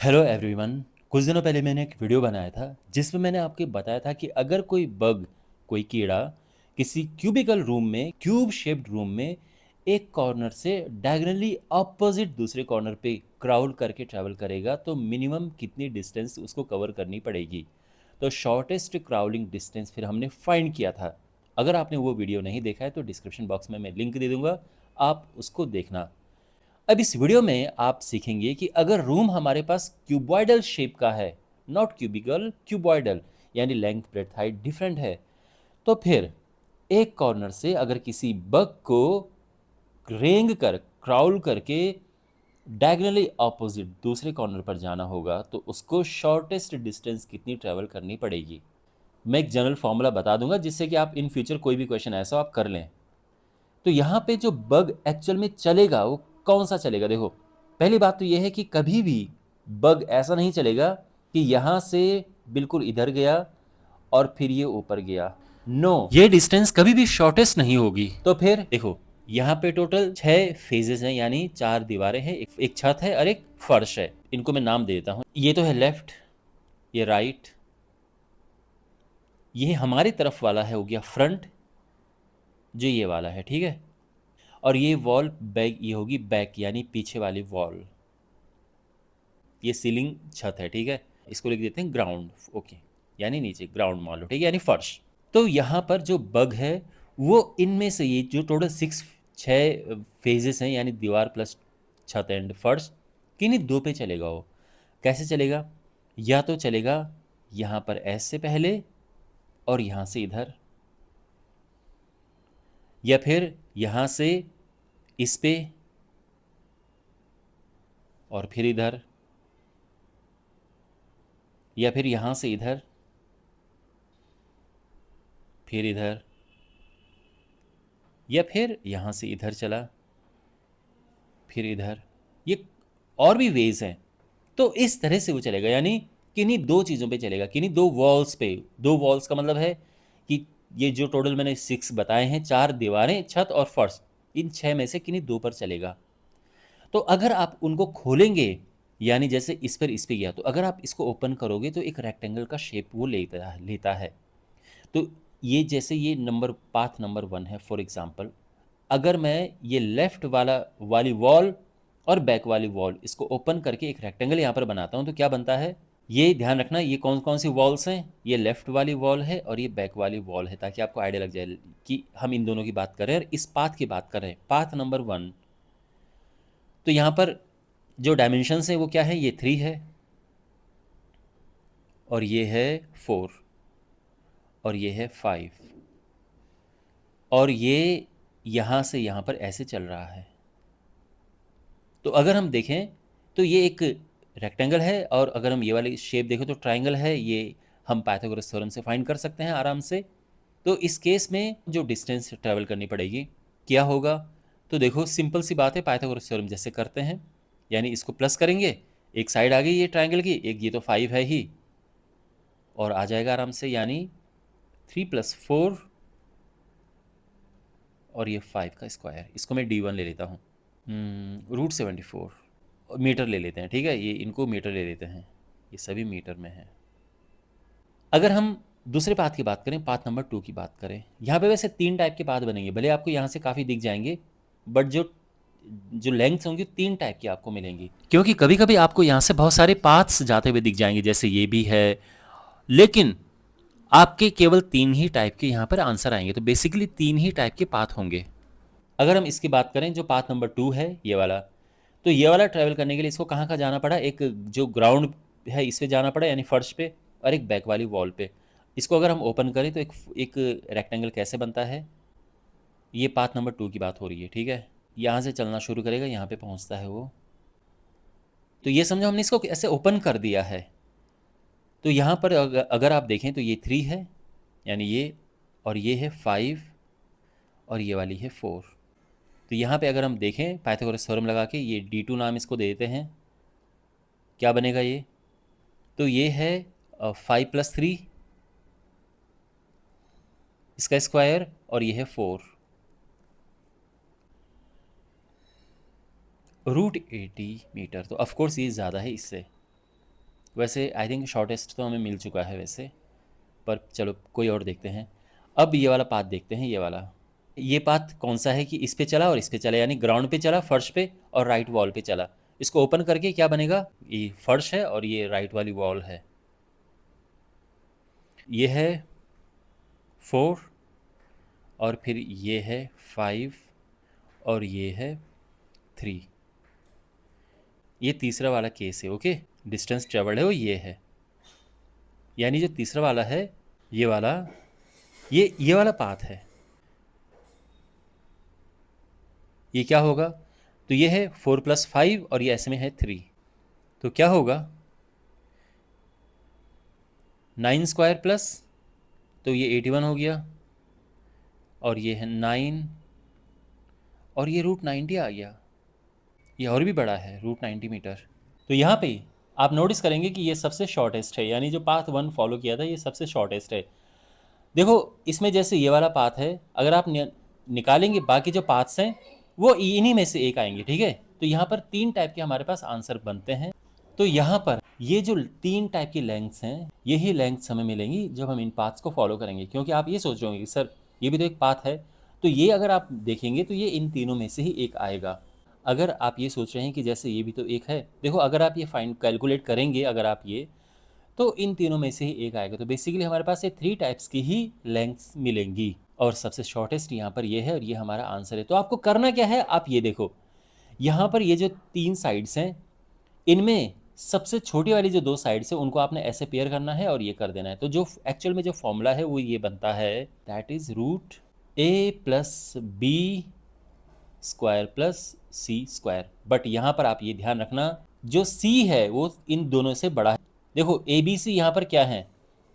Hello everyone. कुछ दिनों पहले मैंने एक वीडियो बनाया था जिसमें मैंने आपको बताया था कि अगर कोई बग, कोई कीड़ा किसी क्यूबिकल रूम में, क्यूब शेप्ड रूम में एक कॉर्नर से डायगोनली ऑपोजिट दूसरे कॉर्नर पे क्राउल करके ट्रैवल करेगा तो मिनिमम कितनी डिस्टेंस उसको कवर करनी पड़ेगी। तो शॉर्टेस्ट क्राउलिंग डिस्टेंस फिर हमने फाइंड किया था। अगर आपने वो वीडियो नहीं देखा है तो डिस्क्रिप्शन बॉक्स में मैं लिंक दे दूंगा, आप उसको देखना। अब इस वीडियो में आप सीखेंगे कि अगर रूम हमारे पास क्यूबॉइडल शेप का है, नॉट क्यूबिकल, क्यूबॉइडल, यानी लेंथ ब्रेड्थ हाइट डिफरेंट है, तो फिर एक कॉर्नर से अगर किसी बग को रेंग कर, क्राउल करके डायगोनली ऑपोजिट दूसरे कॉर्नर पर जाना होगा तो उसको शॉर्टेस्ट डिस्टेंस कितनी ट्रैवल करनी पड़ेगी। मैं एक जनरल फॉर्मूला बता दूंगा जिससे कि आप इन फ्यूचर कोई भी क्वेश्चन ऐसा आप कर लें। तो यहाँ पे जो बग एक्चुअल में चलेगा वो कौन सा चलेगा, देखो। पहली बात तो ये है कि कभी भी बग ऐसा नहीं चलेगा कि यहाँ से बिल्कुल इधर गया और फिर ये ऊपर गया। नो, ये डिस्टेंस कभी भी शॉर्टेस्ट नहीं होगी। तो फिर देखो, यहाँ पे टोटल 6 फेजेस हैं, यानी 4 दीवारें हैं, एक छत है और एक फर्श है। इनको मैं नाम दे देता हूँ। ये तो है लेफ्ट, ये राइट, ये हमारी तरफ वाला है, हो गया फ्रंट, जो ये वाला है, ठीक है। और ये वॉल बैक, ये होगी बैक यानी पीछे वाली वॉल। ये सीलिंग छत है, ठीक है। इसको लिख देते हैं ग्राउंड, ओके, यानी नीचे ग्राउंड मान लो, ठीक है, यानी फर्श। तो यहाँ पर जो बग है वो इनमें से, ये जो टोटल 6 फेजेस हैं यानी दीवार प्लस छत एंड फर्श, किन्हीं दो पे चलेगा वो। कैसे चलेगा? या तो चलेगा यहाँ पर ऐसे पहले और यहाँ से इधर, या फिर यहाँ से इस पे और फिर इधर, या फिर यहाँ से इधर फिर इधर, या फिर यहाँ से इधर चला फिर इधर। ये और भी वेज हैं। तो इस तरह से वो चलेगा, यानी किन्हीं दो चीज़ों पे चलेगा, किन्हीं दो वॉल्स पे। दो वॉल्स का मतलब है कि ये जो टोटल मैंने 6 बताए हैं, 4 दीवारें, छत और फर्श, इन 6 में से किन्हीं दो पर चलेगा। तो अगर आप उनको खोलेंगे, यानी जैसे इस पे गया, तो अगर आप इसको ओपन करोगे तो एक रेक्टेंगल का शेप वो लेता है। तो ये जैसे ये नंबर, पाथ नंबर 1 है फॉर एग्जांपल। अगर मैं ये लेफ्ट वाली वॉल और बैक वाली वॉल इसको ओपन करके एक रेक्टेंगल यहाँ पर बनाता हूँ तो क्या बनता है, ये ध्यान रखना, ये कौन कौन सी वॉल्स हैं। ये लेफ्ट वाली वॉल है और ये बैक वाली वॉल है, ताकि आपको आइडिया लग जाए कि हम इन दोनों की बात कर रहे हैं और इस पाथ की बात कर रहे हैं, पाथ नंबर 1। तो यहाँ पर जो डायमेंशंस है वो क्या है, ये 3 है और ये है 4 और ये है 5, और ये यहाँ से यहाँ पर ऐसे चल रहा है। तो अगर हम देखें तो ये एक रेक्टेंगल है, और अगर हम ये वाली शेप देखें तो ट्राइंगल है। ये हम पाइथागोरस थ्योरम से फाइंड कर सकते हैं आराम से। तो इस केस में जो डिस्टेंस ट्रैवल करनी पड़ेगी क्या होगा, तो देखो सिंपल सी बात है, पाइथागोरस थ्योरम जैसे करते हैं, यानी इसको प्लस करेंगे, एक साइड आ गई ये ट्राइंगल की, एक ये तो 5 है ही, और आ जाएगा आराम से, यानी 3 + 4 और ये 5 का स्क्वायर। इसको मैं D1 ले लेता हूँ, √74 मीटर ले लेते हैं, ठीक है। ये इनको मीटर ले लेते हैं, ये सभी मीटर में है। अगर हम दूसरे पाथ की बात करें, पाथ नंबर 2 की बात करें, यहाँ पे वैसे 3 टाइप के पाथ बनेंगे, भले आपको यहाँ से काफ़ी दिख जाएंगे, बट जो जो लेंथ होंगी 3 टाइप की आपको मिलेंगी, क्योंकि कभी कभी आपको यहाँ से बहुत सारे पाथ्स जाते हुए दिख जाएंगे, जैसे ये भी है। लेकिन आपके केवल 3 ही टाइप के यहाँ पर आंसर आएंगे, तो बेसिकली 3 ही टाइप के पाथ होंगे। अगर हम इसकी बात करें, जो पाथ नंबर 2 है ये वाला, तो ये वाला ट्रैवल करने के लिए इसको कहाँ जाना पड़ा, एक जो ग्राउंड है इस पे जाना पड़ा, यानी फर्श पे, और एक बैक वाली वॉल पे। इसको अगर हम ओपन करें तो एक रेक्टेंगल कैसे बनता है, ये पाथ नंबर 2 की बात हो रही है, ठीक है। यहाँ से चलना शुरू करेगा, यहाँ पे पहुँचता है वो। तो ये समझो हमने इसको ऐसे ओपन कर दिया है। तो यहाँ पर अगर आप देखें तो ये 3 है, यानी ये, और ये है 5, और ये वाली है 4। तो यहाँ पे अगर हम देखें पाइथागोरस थ्योरम लगा के, ये D2 नाम इसको दे देते हैं, क्या बनेगा ये, तो ये है 5 + 3 इसका स्क्वायर, और ये है 4, √80 मीटर। तो ऑफकोर्स ये ज़्यादा है इससे, वैसे आई थिंक शॉर्टेस्ट तो हमें मिल चुका है वैसे, पर चलो कोई और देखते हैं। अब ये वाला पाथ देखते हैं, ये वाला। ये पाथ कौन सा है कि इस पे चला और इस पे चला, यानी ग्राउंड पे चला, फर्श पे, और राइट वॉल पे चला। इसको ओपन करके क्या बनेगा, ये फर्श है और ये राइट वाली वॉल है। ये है 4 और फिर ये है 5 और ये है 3। ये तीसरा वाला केस है। ओके, डिस्टेंस ट्रेवल्ड है वो ये है, यानी जो तीसरा वाला है ये वाला, ये वाला पाथ है। ये क्या होगा, तो ये है 4+5 और ये ऐसे में है 3, तो क्या होगा 9² प्लस, तो ये 81 हो गया, और ये है 9 और ये √90 आ गया। ये और भी बड़ा है, √90 मीटर। तो यहाँ पे आप नोटिस करेंगे कि ये सबसे शॉर्टेस्ट है, यानी जो पाथ 1 फॉलो किया था ये सबसे शॉर्टेस्ट है। देखो इसमें जैसे ये वाला पाथ है, अगर आप निकालेंगे बाकी जो पाथ्स हैं वो इन्हीं में से एक आएंगे, ठीक है। तो यहाँ पर 3 टाइप के हमारे पास आंसर बनते हैं। तो यहाँ पर ये जो 3 टाइप की लेंथ्स हैं, यही लेंथ्स हमें मिलेंगी जब हम इन पाथ्स को फॉलो करेंगे। क्योंकि आप ये सोच रहे होंगे कि सर ये भी तो एक पाथ है, तो ये अगर आप देखेंगे तो ये इन तीनों में से ही एक आएगा। अगर आप ये सोच रहे हैं कि जैसे ये भी तो एक है, देखो अगर आप ये फाइंड कैलकुलेट करेंगे, अगर आप ये, तो इन तीनों में से ही एक आएगा। तो बेसिकली हमारे पास ये 3 टाइप्स की ही लेंथ्स मिलेंगी और सबसे शॉर्टेस्ट यहाँ पर ये है और ये हमारा आंसर है। तो आपको करना क्या है, आप ये देखो यहाँ पर ये जो 3 साइड्स हैं, इनमें सबसे छोटी वाली जो 2 साइड्स है उनको आपने ऐसे पेयर करना है और ये कर देना है। तो जो एक्चुअल में जो फॉर्मूला है वो ये बनता है, that is √a+b² + c²। But यहाँ पर आप ये ध्यान रखना, जो c है वो इन दोनों से बड़ा है। देखो ए बी सी यहाँ पर क्या है,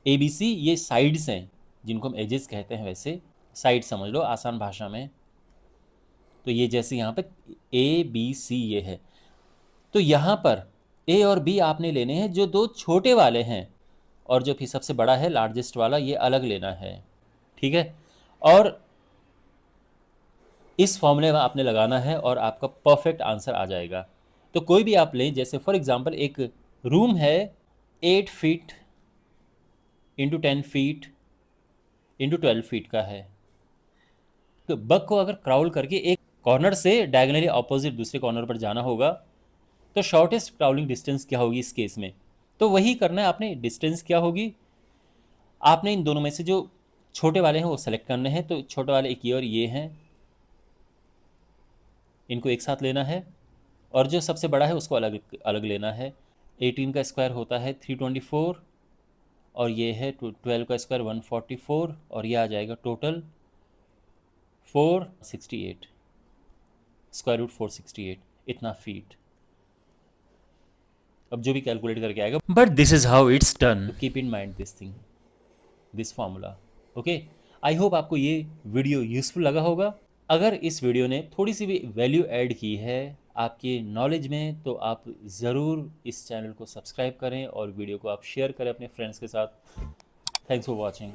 ए बी सी ये साइड्स हैं जिनको हम एजेस कहते हैं, वैसे साइड समझ लो आसान भाषा में। तो ये जैसे यहाँ पर ए बी सी ये है, तो यहाँ पर ए और बी आपने लेने हैं जो 2 छोटे वाले हैं, और जो फिर सबसे बड़ा है लार्जेस्ट वाला ये अलग लेना है, ठीक है। और इस फॉर्मूले में आपने लगाना है और आपका परफेक्ट आंसर आ जाएगा। तो कोई भी आप लें, जैसे फॉर एग्जांपल एक रूम है 8 feet into 10 feet into 12 feet का है, तो बग को अगर क्राउल करके एक कॉर्नर से डायगनली ऑपोजिट दूसरे कॉर्नर पर जाना होगा, तो शॉर्टेस्ट क्राउलिंग डिस्टेंस क्या होगी इस केस में, तो वही करना है आपने। डिस्टेंस क्या होगी, आपने इन दोनों में से जो छोटे वाले हैं वो सेलेक्ट करने हैं। तो छोटे वाले एक ये और ये हैं, इनको एक साथ लेना है, और जो सबसे बड़ा है उसको अलग अलग लेना है। 18 का स्क्वायर होता है 324, और ये है 12 का स्क्वायर 144, और ये आ जाएगा टोटल 468, √468 इतना फीट। अब जो भी कैलकुलेट करके आएगा, but this is how it's done, keep in mind this thing, this formula. Okay, I hope आपको ये वीडियो यूजफुल लगा होगा। अगर इस वीडियो ने थोड़ी सी भी वैल्यू ऐड की है आपके नॉलेज में, तो आप ज़रूर इस चैनल को सब्सक्राइब करें और वीडियो को आप शेयर करें अपने फ्रेंड्स के साथ। Thanks for watching.